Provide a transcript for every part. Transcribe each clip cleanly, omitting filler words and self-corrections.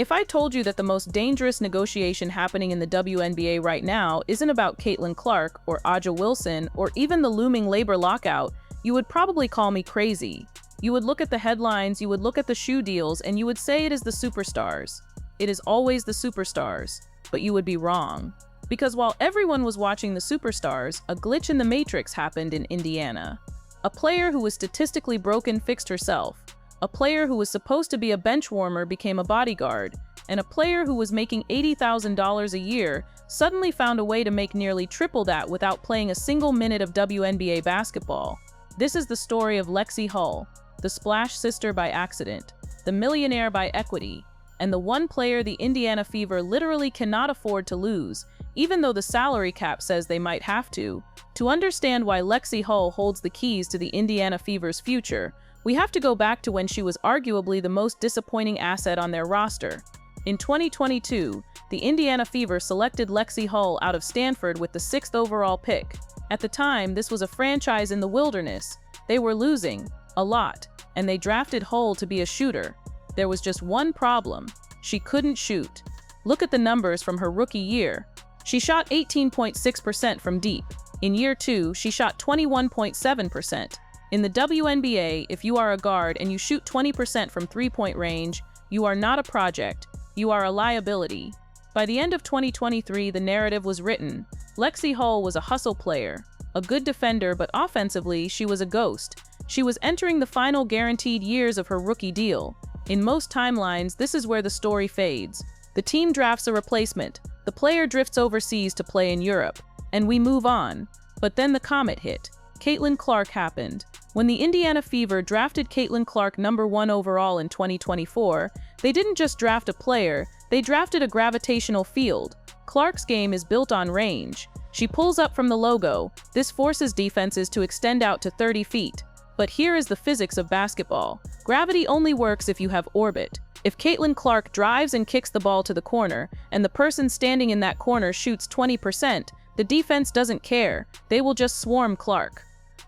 If I told you that the most dangerous negotiation happening in the WNBA right now isn't about Caitlin Clark or Aja Wilson or even the looming labor lockout, you would probably call me crazy. You would look at the headlines, you would look at the shoe deals, and you would say it is the superstars. It is always the superstars. But you would be wrong. Because while everyone was watching the superstars, a glitch in the matrix happened in Indiana. A player who was statistically broken fixed herself. A player who was supposed to be a bench warmer became a bodyguard, and a player who was making $80,000 a year suddenly found a way to make nearly triple that without playing a single minute of WNBA basketball. This is the story of Lexie Hull, the Splash Sister by accident, the millionaire by equity, and the one player the Indiana Fever literally cannot afford to lose, even though the salary cap says they might have to. To understand why Lexie Hull holds the keys to the Indiana Fever's future, we have to go back to when she was arguably the most disappointing asset on their roster. In 2022, the Indiana Fever selected Lexie Hull out of Stanford with the 6th overall pick. At the time, this was a franchise in the wilderness. They were losing, a lot, and they drafted Hull to be a shooter. There was just one problem: she couldn't shoot. Look at the numbers from her rookie year. She shot 18.6% from deep. In year 2, she shot 21.7%. In the WNBA, if you are a guard and you shoot 20% from three-point range, you are not a project, you are a liability. By the end of 2023, the narrative was written. Lexie Hull was a hustle player, a good defender, but offensively, she was a ghost. She was entering the final guaranteed years of her rookie deal. In most timelines, this is where the story fades. The team drafts a replacement, the player drifts overseas to play in Europe, and we move on. But then the comet hit. Caitlin Clark happened. When the Indiana Fever drafted Caitlin Clark #1 overall in 2024, they didn't just draft a player, they drafted a gravitational field. Clark's game is built on range. She pulls up from the logo. This forces defenses to extend out to 30 feet. But here is the physics of basketball. Gravity only works if you have orbit. If Caitlin Clark drives and kicks the ball to the corner, and the person standing in that corner shoots 20%, the defense doesn't care. They will just swarm Clark.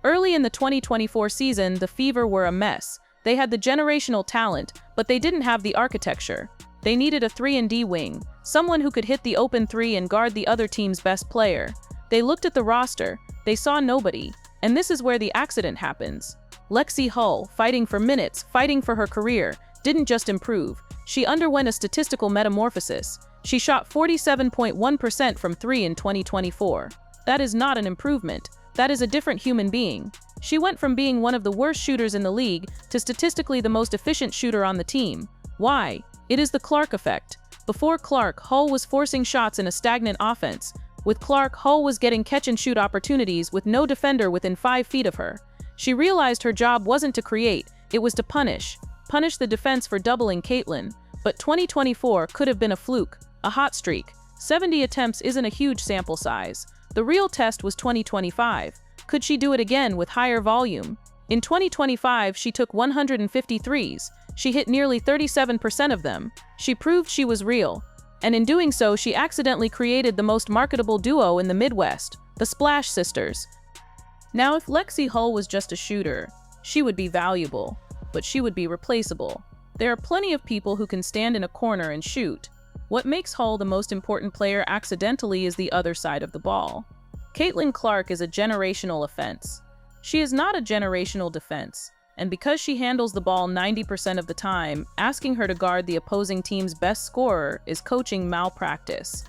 Early in the 2024 season, the Fever were a mess. They had the generational talent, but they didn't have the architecture. They needed a 3-and-D wing, someone who could hit the open three and guard the other team's best player. They looked at the roster. They saw nobody. And this is where the accident happens. Lexie Hull, fighting for minutes, fighting for her career, didn't just improve. She underwent a statistical metamorphosis. She shot 47.1% from 3 in 2024. That is not an improvement. That is a different human being. She went from being one of the worst shooters in the league to statistically the most efficient shooter on the team. Why? It is the Clark effect. Before Clark, Hull was forcing shots in a stagnant offense. With Clark, Hull was getting catch-and-shoot opportunities with no defender within 5 feet of her. She realized her job wasn't to create, it was to punish. Punish the defense for doubling Caitlin. But 2024 could have been a fluke, a hot streak. 70 attempts isn't a huge sample size. The real test was 2025. Could she do it again with higher volume? In 2025, she took 150 threes. She hit nearly 37% of them. She proved she was real. And in doing so, she accidentally created the most marketable duo in the Midwest, the Splash Sisters. Now, if Lexie Hull was just a shooter, she would be valuable, but she would be replaceable. There are plenty of people who can stand in a corner and shoot. What makes Hull the most important player accidentally is the other side of the ball. Caitlin Clark is a generational offense. She is not a generational defense, and because she handles the ball 90% of the time, asking her to guard the opposing team's best scorer is coaching malpractice.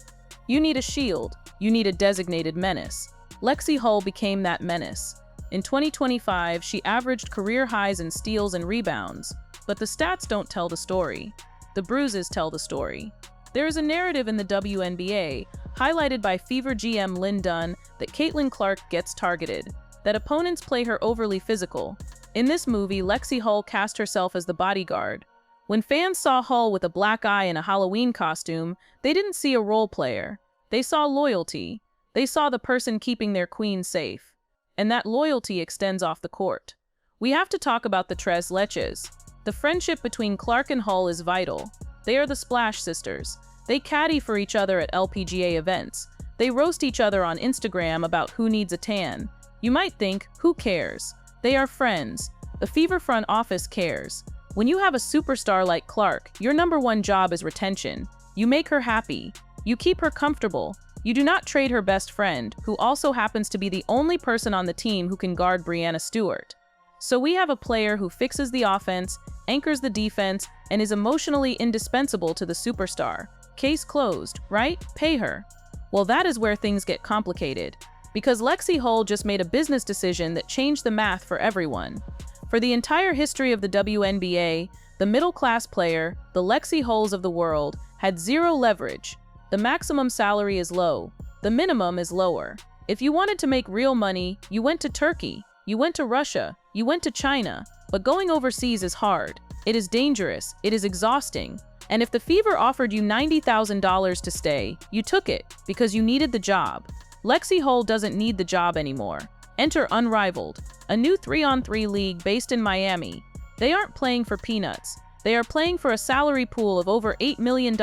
You need a shield. You need a designated menace. Lexie Hull became that menace. In 2025, she averaged career highs in steals and rebounds, but the stats don't tell the story. The bruises tell the story. There is a narrative in the WNBA, highlighted by Fever GM Lynn Dunn, that Caitlin Clark gets targeted, that opponents play her overly physical. In this movie, Lexie Hull cast herself as the bodyguard. When fans saw Hull with a black eye and a Halloween costume, they didn't see a role player. They saw loyalty. They saw the person keeping their queen safe. And that loyalty extends off the court. We have to talk about the Tres Leches. The friendship between Clark and Hull is vital. They are the Splash Sisters. They caddy for each other at LPGA events. They roast each other on Instagram about who needs a tan. You might think, who cares? They are friends. The Fever front office cares. When you have a superstar like Clark, your number one job is retention. You make her happy. You keep her comfortable. You do not trade her best friend, who also happens to be the only person on the team who can guard Breanna Stewart. So we have a player who fixes the offense, anchors the defense, and is emotionally indispensable to the superstar. Case closed, right? Pay her. Well, that is where things get complicated, because Lexie Hull just made a business decision that changed the math for everyone. For the entire history of the WNBA, the middle-class player, the Lexie Hulls of the world, had zero leverage. The maximum salary is low. The minimum is lower. If you wanted to make real money, you went to Turkey, you went to Russia, you went to China. But going overseas is hard. It is dangerous. It is exhausting. And if the Fever offered you $90,000 to stay, you took it because you needed the job. Lexie Hull doesn't need the job anymore. Enter Unrivaled, a new 3-on-3 league based in Miami. They aren't playing for peanuts. They are playing for a salary pool of over $8 million.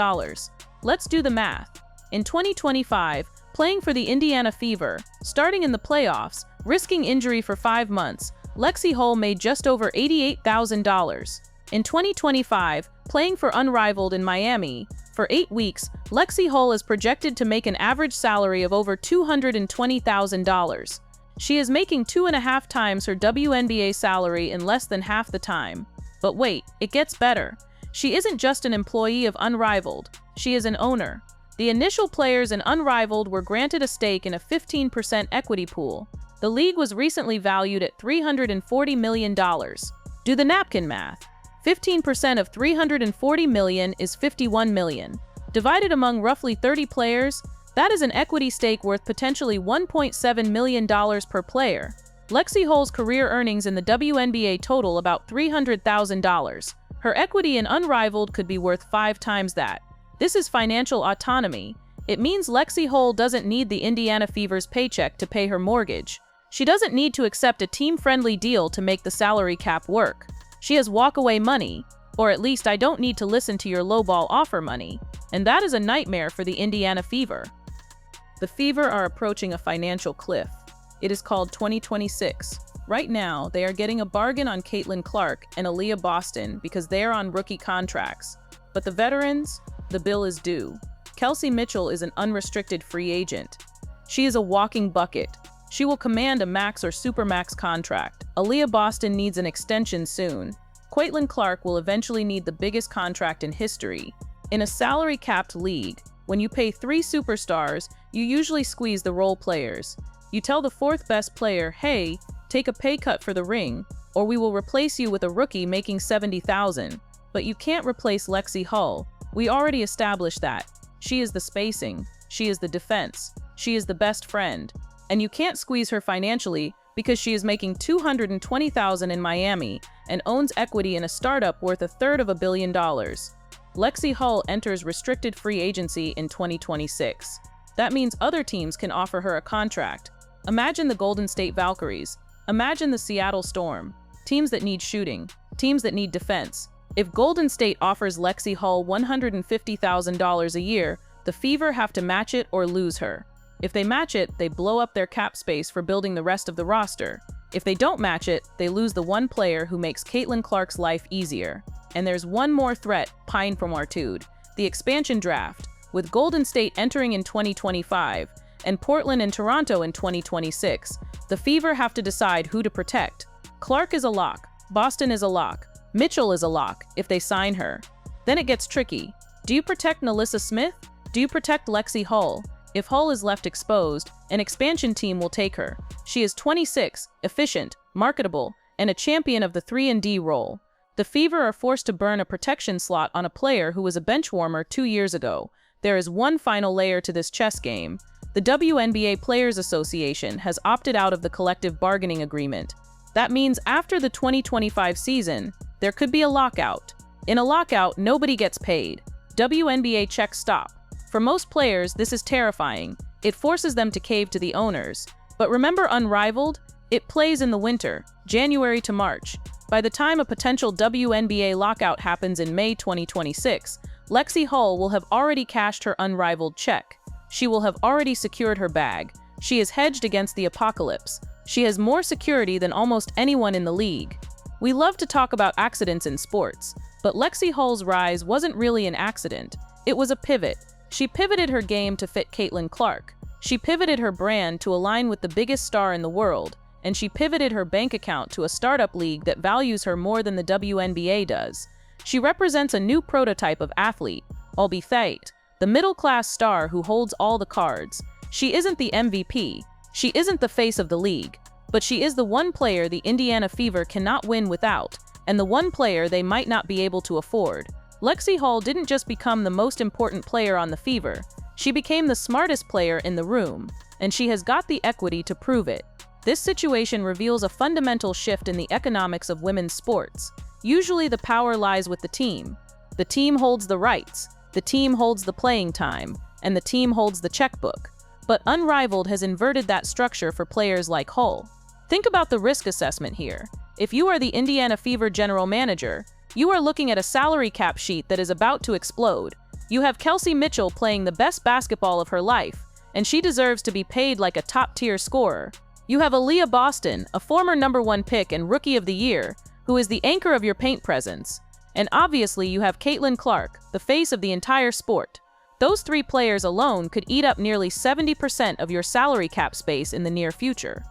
Let's do the math. In 2025, playing for the Indiana Fever, starting in the playoffs, risking injury for 5 months, Lexie Hull made just over $88,000. In 2025, playing for Unrivaled in Miami, for 8 weeks, Lexie Hull is projected to make an average salary of over $220,000. She is making 2.5 times her WNBA salary in less than half the time. But wait, it gets better. She isn't just an employee of Unrivaled, she is an owner. The initial players in Unrivaled were granted a stake in a 15% equity pool. The league was recently valued at $340 million. Do the napkin math. 15% of $340 million is $51 million. Divided among roughly 30 players, that is an equity stake worth potentially $1.7 million per player. Lexie Hull's career earnings in the WNBA total about $300,000. Her equity in Unrivaled could be worth 5 times that. This is financial autonomy. It means Lexie Hull doesn't need the Indiana Fever's paycheck to pay her mortgage. She doesn't need to accept a team-friendly deal to make the salary cap work. She has walk-away money, or at least I don't need to listen to your lowball offer money, and that is a nightmare for the Indiana Fever. The Fever are approaching a financial cliff. It is called 2026. Right now, they are getting a bargain on Caitlin Clark and Aaliyah Boston because they are on rookie contracts. But the veterans, the bill is due. Kelsey Mitchell is an unrestricted free agent. She is a walking bucket. She will command a max or supermax contract. Aaliyah Boston needs an extension soon. Caitlin Clark will eventually need the biggest contract in history. In a salary-capped league, when you pay 3 superstars, you usually squeeze the role players. You tell the 4th best player, hey, take a pay cut for the ring, or we will replace you with a rookie making $70,000. But you can't replace Lexie Hull. We already established that. She is the spacing. She is the defense. She is the best friend. And you can't squeeze her financially because she is making $220,000 in Miami and owns equity in a startup worth $250 million. Lexie Hull enters restricted free agency in 2026. That means other teams can offer her a contract. Imagine the Golden State Valkyries. Imagine the Seattle Storm. Teams that need shooting. Teams that need defense. If Golden State offers Lexie Hull $150,000 a year, the Fever have to match it or lose her. If they match it, they blow up their cap space for building the rest of the roster. If they don't match it, they lose the one player who makes Caitlin Clark's life easier. And there's one more threat, pine from Courthoop, the expansion draft, with Golden State entering in 2025 and Portland and Toronto in 2026. The Fever have to decide who to protect. Clark is a lock, Boston is a lock, Mitchell is a lock if they sign her. Then it gets tricky. Do you protect Nalissa Smith? Do you protect Lexie Hull? If Hull is left exposed, an expansion team will take her. She is 26, efficient, marketable, and a champion of the 3-and-D role. The Fever are forced to burn a protection slot on a player who was a bench warmer 2 years ago. There is one final layer to this chess game. The WNBA Players Association has opted out of the collective bargaining agreement. That means after the 2025 season, there could be a lockout. In a lockout, nobody gets paid. WNBA checks stop. For most players, this is terrifying. It forces them to cave to the owners. But remember Unrivaled? It plays in the winter, January to March. By the time a potential WNBA lockout happens in May 2026, Lexie Hull will have already cashed her Unrivaled check. She will have already secured her bag. She is hedged against the apocalypse. She has more security than almost anyone in the league. We love to talk about accidents in sports, but Lexie Hull's rise wasn't really an accident. It was a pivot. She pivoted her game to fit Caitlin Clark. She pivoted her brand to align with the biggest star in the world, and she pivoted her bank account to a startup league that values her more than the WNBA does. She represents a new prototype of athlete, albeit the middle-class star who holds all the cards. She isn't the MVP. She isn't the face of the league. But she is the one player the Indiana Fever cannot win without, and the one player they might not be able to afford. Lexie Hull didn't just become the most important player on the Fever. She became the smartest player in the room, and she has got the equity to prove it. This situation reveals a fundamental shift in the economics of women's sports. Usually the power lies with the team. The team holds the rights, the team holds the playing time, and the team holds the checkbook. But Unrivaled has inverted that structure for players like Hull. Think about the risk assessment here. If you are the Indiana Fever general manager, you are looking at a salary cap sheet that is about to explode. You have Kelsey Mitchell playing the best basketball of her life, and she deserves to be paid like a top-tier scorer. You have Aaliyah Boston, a former #1 pick and Rookie of the Year, who is the anchor of your paint presence. And obviously you have Caitlin Clark, the face of the entire sport. Those three players alone could eat up nearly 70% of your salary cap space in the near future.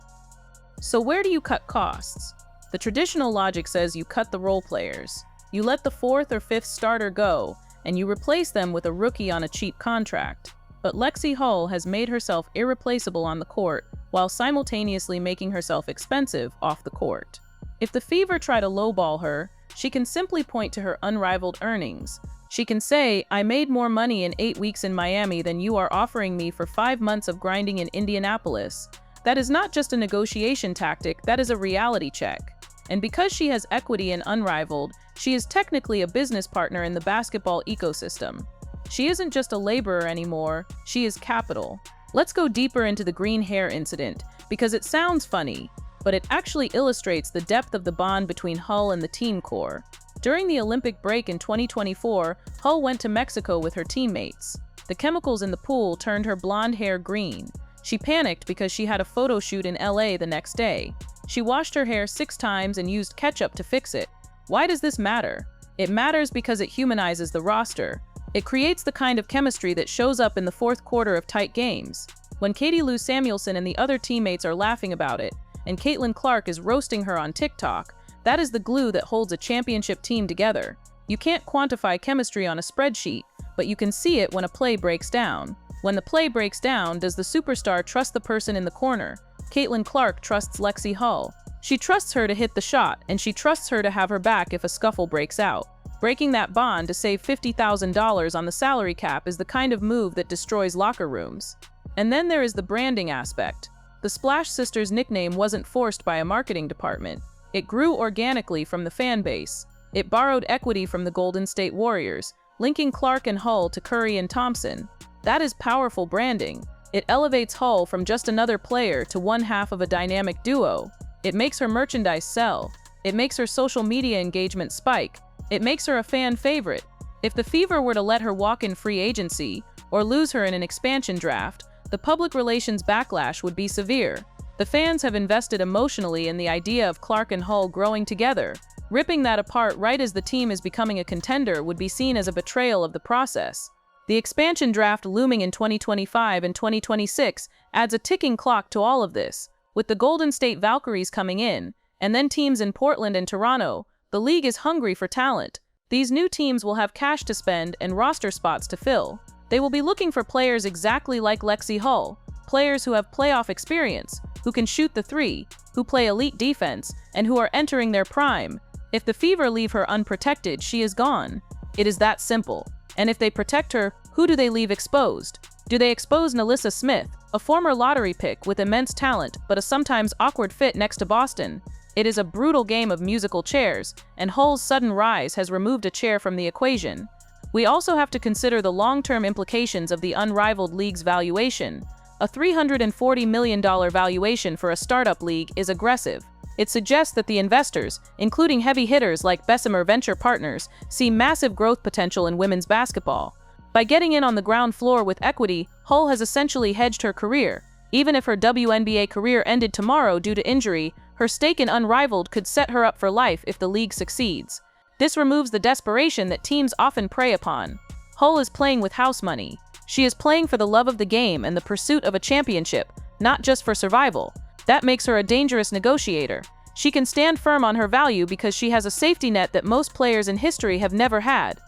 So where do you cut costs? The traditional logic says you cut the role players. You let the 4th or 5th starter go, and you replace them with a rookie on a cheap contract. But Lexie Hull has made herself irreplaceable on the court, while simultaneously making herself expensive off the court. If the Fever try to lowball her, she can simply point to her unrivaled earnings. She can say, "I made more money in 8 weeks in Miami than you are offering me for 5 months of grinding in Indianapolis." That is not just a negotiation tactic, that is a reality check. And because she has equity in Unrivaled, she is technically a business partner in the basketball ecosystem. She isn't just a laborer anymore, she is capital. Let's go deeper into the green hair incident, because it sounds funny, but it actually illustrates the depth of the bond between Hull and the team core. During the Olympic break in 2024, Hull went to Mexico with her teammates. The chemicals in the pool turned her blonde hair green. She panicked because she had a photo shoot in LA the next day. She washed her hair 6 times and used ketchup to fix it. Why does this matter? It matters because it humanizes the roster. It creates the kind of chemistry that shows up in the 4th quarter of tight games. When Katie Lou Samuelson and the other teammates are laughing about it, and Caitlin Clark is roasting her on TikTok, that is the glue that holds a championship team together. You can't quantify chemistry on a spreadsheet, but you can see it when a play breaks down. When the play breaks down, does the superstar trust the person in the corner? Caitlin Clark trusts Lexie Hull. She trusts her to hit the shot, and she trusts her to have her back if a scuffle breaks out. Breaking that bond to save $50,000 on the salary cap is the kind of move that destroys locker rooms. And then there is the branding aspect. The Splash Sisters nickname wasn't forced by a marketing department. It grew organically from the fan base. It borrowed equity from the Golden State Warriors, linking Clark and Hull to Curry and Thompson. That is powerful branding. It elevates Hull from just another player to one half of a dynamic duo. It makes her merchandise sell. It makes her social media engagement spike. It makes her a fan favorite. If the Fever were to let her walk in free agency, or lose her in an expansion draft, the public relations backlash would be severe. The fans have invested emotionally in the idea of Clark and Hull growing together. Ripping that apart right as the team is becoming a contender would be seen as a betrayal of the process. The expansion draft looming in 2025 and 2026 adds a ticking clock to all of this. With the Golden State Valkyries coming in, and then teams in Portland and Toronto, the league is hungry for talent. These new teams will have cash to spend and roster spots to fill. They will be looking for players exactly like Lexie Hull, players who have playoff experience, who can shoot the three, who play elite defense, and who are entering their prime. If the Fever leave her unprotected, she is gone. It is that simple. And if they protect her, who do they leave exposed? Do they expose Nalissa Smith, a former lottery pick with immense talent but a sometimes awkward fit next to Boston? It is a brutal game of musical chairs, and Hull's sudden rise has removed a chair from the equation. We also have to consider the long-term implications of the Unrivaled league's valuation. A $340 million valuation for a startup league is aggressive. It suggests that the investors, including heavy hitters like Bessemer Venture Partners, see massive growth potential in women's basketball. By getting in on the ground floor with equity, Hull has essentially hedged her career. Even if her WNBA career ended tomorrow due to injury, Her stake in Unrivaled could set her up for life if the league succeeds. This removes the desperation that teams often prey upon. Hull is playing with house money. She is playing for the love of the game and the pursuit of a championship, not just for survival. That makes her a dangerous negotiator. She can stand firm on her value because she has a safety net that most players in history have never had.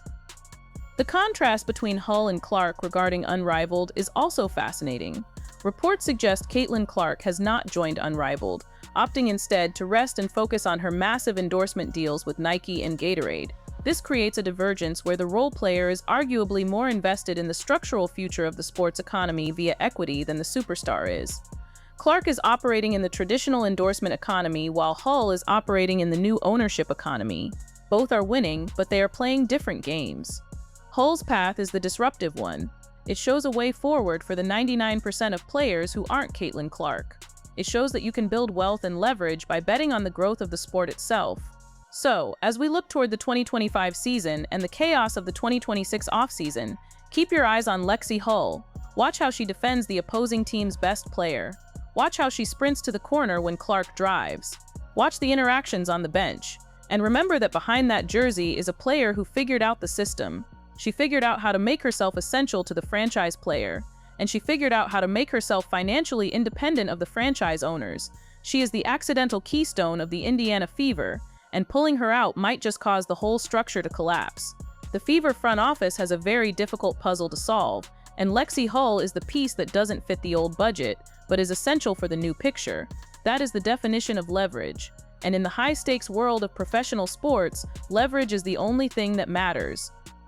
The contrast between Hull and Clark regarding Unrivaled is also fascinating. Reports suggest Caitlin Clark has not joined Unrivaled, opting instead to rest and focus on her massive endorsement deals with Nike and Gatorade. This creates a divergence where the role player is arguably more invested in the structural future of the sports economy via equity than the superstar is. Clark is operating in the traditional endorsement economy while Hull is operating in the new ownership economy. Both are winning, but they are playing different games. Hull's path is the disruptive one. It shows a way forward for the 99% of players who aren't Caitlin Clark. It shows that you can build wealth and leverage by betting on the growth of the sport itself. So, as we look toward the 2025 season and the chaos of the 2026 offseason, keep your eyes on Lexie Hull. Watch how she defends the opposing team's best player. Watch how she sprints to the corner when Clark drives. Watch the interactions on the bench. And remember that behind that jersey is a player who figured out the system. She figured out how to make herself essential to the franchise player, and she figured out how to make herself financially independent of the franchise owners. She is the accidental keystone of the Indiana Fever, and pulling her out might just cause the whole structure to collapse. The Fever front office has a very difficult puzzle to solve, and Lexie Hull is the piece that doesn't fit the old budget, but is essential for the new picture. That is the definition of leverage. And in the high-stakes world of professional sports, leverage is the only thing that matters.